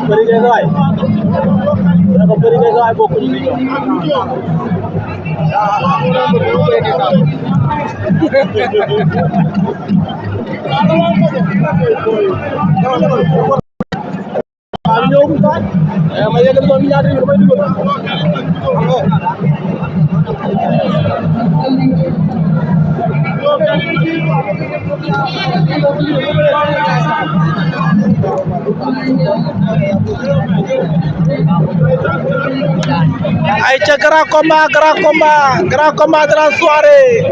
bëri ngay waay ne ko bëri ngay waay bokkuñu ci ñoom ñëw bu baax ma yeggal ko ñaari yi damay dugal ay ca grand combat de la soirée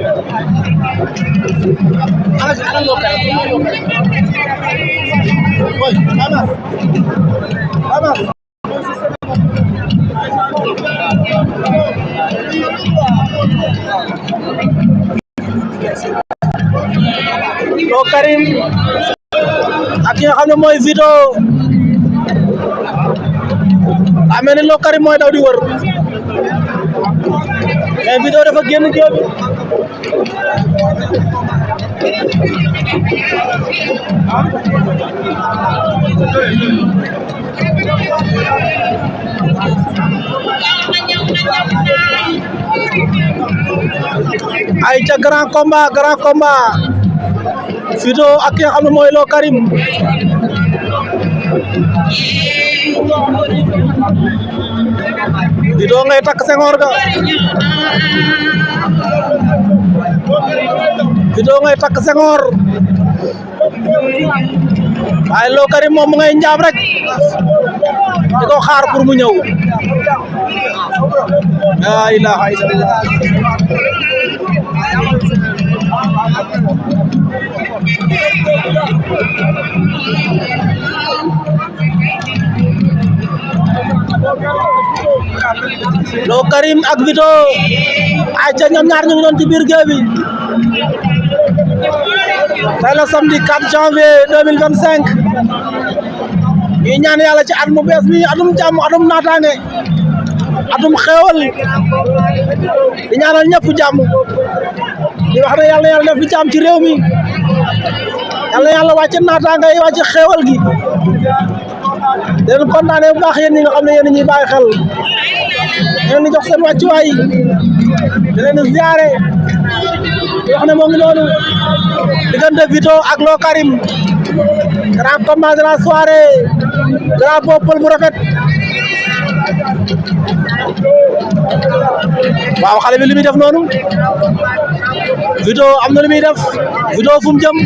Lo Karim ak ki nga xam ne mooy Vito amee ni Lo Karim mooy daw di wër mais Vito dafa génn géew ay ca grand combat Vito ak ki nga xam ne mooy Lo Karim Vito ngay takk sengoor ga Vito ngay takk sengoor waaye Lo Karim moom mu ngay njaam rek di ko xaar pour mu ñëw la ilaha illallah Lo Karim ak Vito ay ca ñoom ñaar ñu ngi doon ci biir géew bi tey la samedi 4 janvier 2025 ñuy ñaan yàlla ci at mu bees mi atum jàmm atum naataange atum xéewal di ñaanal ñëpp jàmm di wax ne yàlla def fi jàmm ci réew mi yàlla wàcce naataange yi wàcce xéewal gi di leen kontaane bu baax yéen ñi nga xam ne yéen ñuy bàyyi xel di jox seen wàccuwaay di leen ziare di wax ne moo ngi noonu diggante Vito ak Lo Karim grand combat de la soirée drapeau pël bu rafet waaw xale bi li muy def noonu Vito am na li muy def Vito fu mu jëm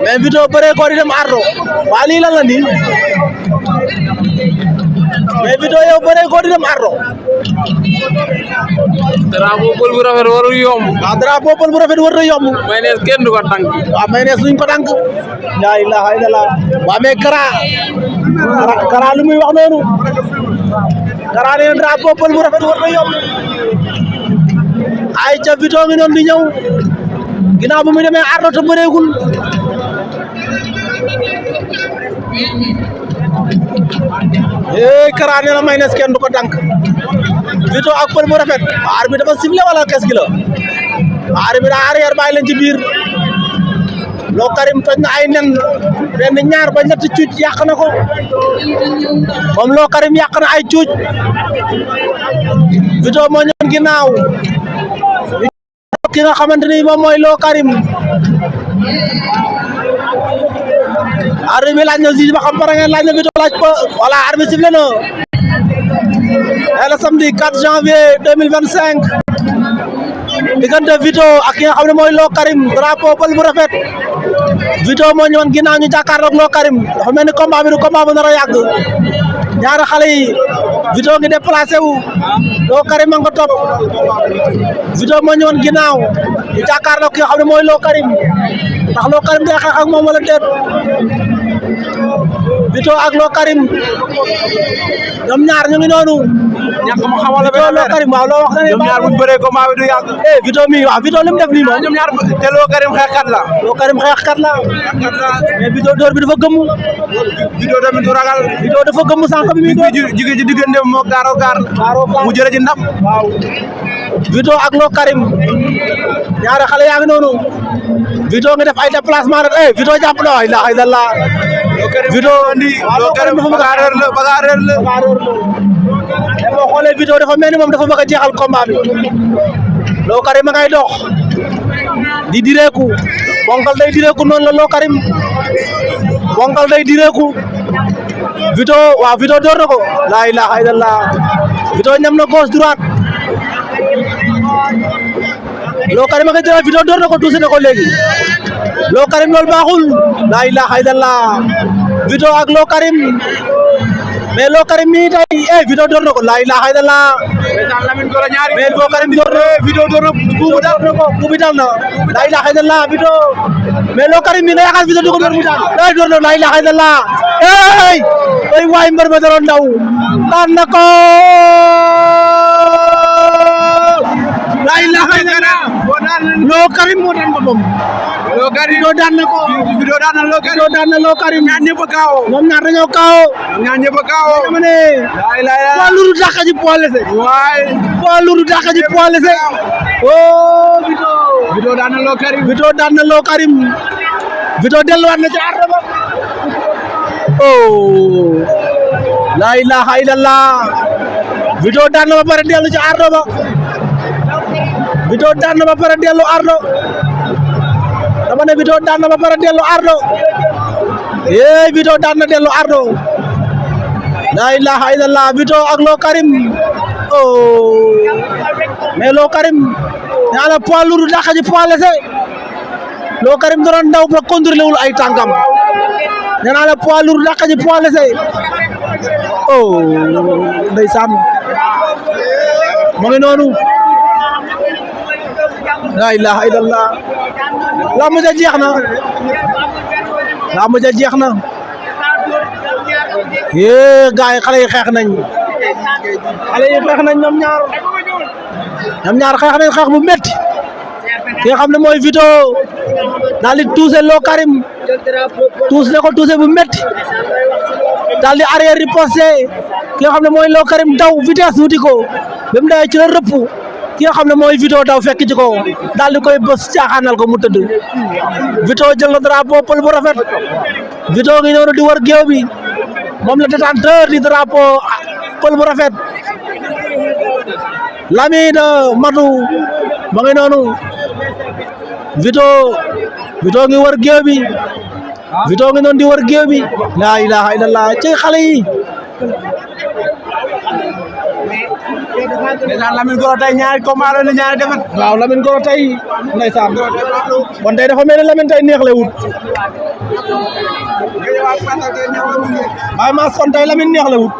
mais Vito bëree ko di dem ardo waa lii lan la nii mais Vito yow bëree ko di dem ardo drapeau pël bu rafet warul yomb. waaw drapeau pël bu rafet war na yomb. mayonnaise kenn du ko tànk. waaw mayonnaise duñ ko tànk. laa ilaaha illallah. waaw mais Kara lu muy wax noonu. Kara nee na drapeau pël bu rafet war na yomb. ay ca Vito ngi noonu di ñëw. ginnaaw bu muy demee ardo te bëreegul. Kara nee na mayonnaise kenn du ko tànk. Vito ak pël bu rafet arbitre bi dafa sifflé wala qu'est-ce qu'il a arbitre bi daa arrière bàyyi leen ci biir Lo Karim toj na ay nen benn ñaar ba ñetti cuuc yàq na ko moom Lo Karim yàq na ay cuuc Vito moo ñëwoon ginnaaw ki nga xamante ni moom mooy Lo Karim arbitre bi laaj na si ba xam pare ngeen laaj na Vito laaj ko voilà arbitre sifflé na le samedi 4 janvier 2025 diggante Vito ak ki nga xam ne mooy Lo Karim drapeau pël bu rafet Vito moo ñëwoon ginnaaw ñu jàkkaarloog Lo Karim dafa mel ni combat bi du combat bu nar a yàgg ñaari xale yi Vito ngi déplacé wu Lo Karim a nga topp Vito moo ñëwoon ginnaaw ñu jàkkaarloog ki nga xam ne mooy Lo Karim ndax Lo Karim day xeex ak moom wala déet Vito ak Lo Karim ñoom ñaar ñu ngi noonu ñàkk ma xamal la Vito Lo Karim waaw loo wax na ne ñoom ñaar buñ bëree combat bi du yàgg Vito mi waaw Vito li mu def nii moom ñoom ñaar te Lo Karim xeexkat la Lo Karim xeexkat la mais Vito door bi dafa gëmm Vito tamit du ragal Vito dafa gëmm sànq bi muy door jigéen ci diggante moo gaaro gaar mu jële ci ndam waaw Vito ak Lo Karim ñaari xale yaa ngi noonu Vito ngi def ay déplacement rek Vito jàpp na waay la illallah Vito Lo Karim bagarreur la te boo xoolee Vito dafa mel ni moom dafa bëgg a jeexal combat bi Lo Karim ma ngay dox di direeku bonkal day direeku noonu la Lo Karim bonkal day direeku Vito waaw Vito door na ko la ilaha illallah Vito ñam na gauche droite Lo Karim ma ngay jël Vito door na ko tuuse na ko léegi Lo Karim loolu baaxul la ilaha illallah Vito ak Lo Karim mais Lo Karim mi tey Vito door na ko la ilaha illallah mais Lo Karim door na Vito door na ku bi dal na la ilaha illallah Vito mais Lo Karim mi nga yaakaar Vito du ko door mu dal door na la ilaha illallah ay waay mbër ma doon ndaw daan na ko la ilaha illallah Lo Karim moo daan boppam Lo Karim Vito daan na ko Vito daan na Lo Karim Vito daan na Lo Karim ñaar ñëpp a kaawo ñoom ñaar dañoo kaawo ñaar ñëpp a kaawo dama ne poids lourd dàq ji poids léger waay poids lourd dàq ji poids léger oh Vito Vito daan na Lo Karim Vito daan na Lo Karim Vito delluwaat na ci ardo ba oh la ilaha illallah Vito daan na ba pare dellu ci ardo ba Vito daan na ba pare dellu ardo dama ne Vito daan na ba pare dellu ardo Vito daan na dellu ardo la ilaha illallah Vito ak Lo Karim oh mais Lo Karim nee na poids lourd dàq ji poids léger Lo Karim doon ndaw ba contrôlé wul ay tànkam nee naa la poids lourd dàq ji poids léger oh ndeysaan mu ngi noonu la ilaha illallah lamb ja jeex na gaay xale yi xeex nañ ñoom ñaar xeex nañ xeex bu metti ki nga xam ne mooy Vito daal di tuuse Lo Karim tuus ne ko tuuse bu metti daal di arrière riposté ki nga xam ne mooy Lo Karim daw vitesse wuti ko ba mu dawee ci la rëpp ki nga xam ne mooy Vito daw fekk ci ko daal di koy bës caaxaanal ko mu tëdd Vito jël na drapeau pël bu rafet Vito ngi noonu di wër géew bi moom la détenteur di drapeau pël bu rafet Lamine Madou ma ngi noonu Vito ngi wër géew bi Vito ngi noonu di wër géew bi la ilaha illallah ci xale yi ndeysaan Lamine Golo tey ñaari combat la ñaari defet waaw Lamine Golo tey ndeysaan bon tey dafa mel ni Lamine tey neex le wut waaye maas kon tey Lamine neex le wut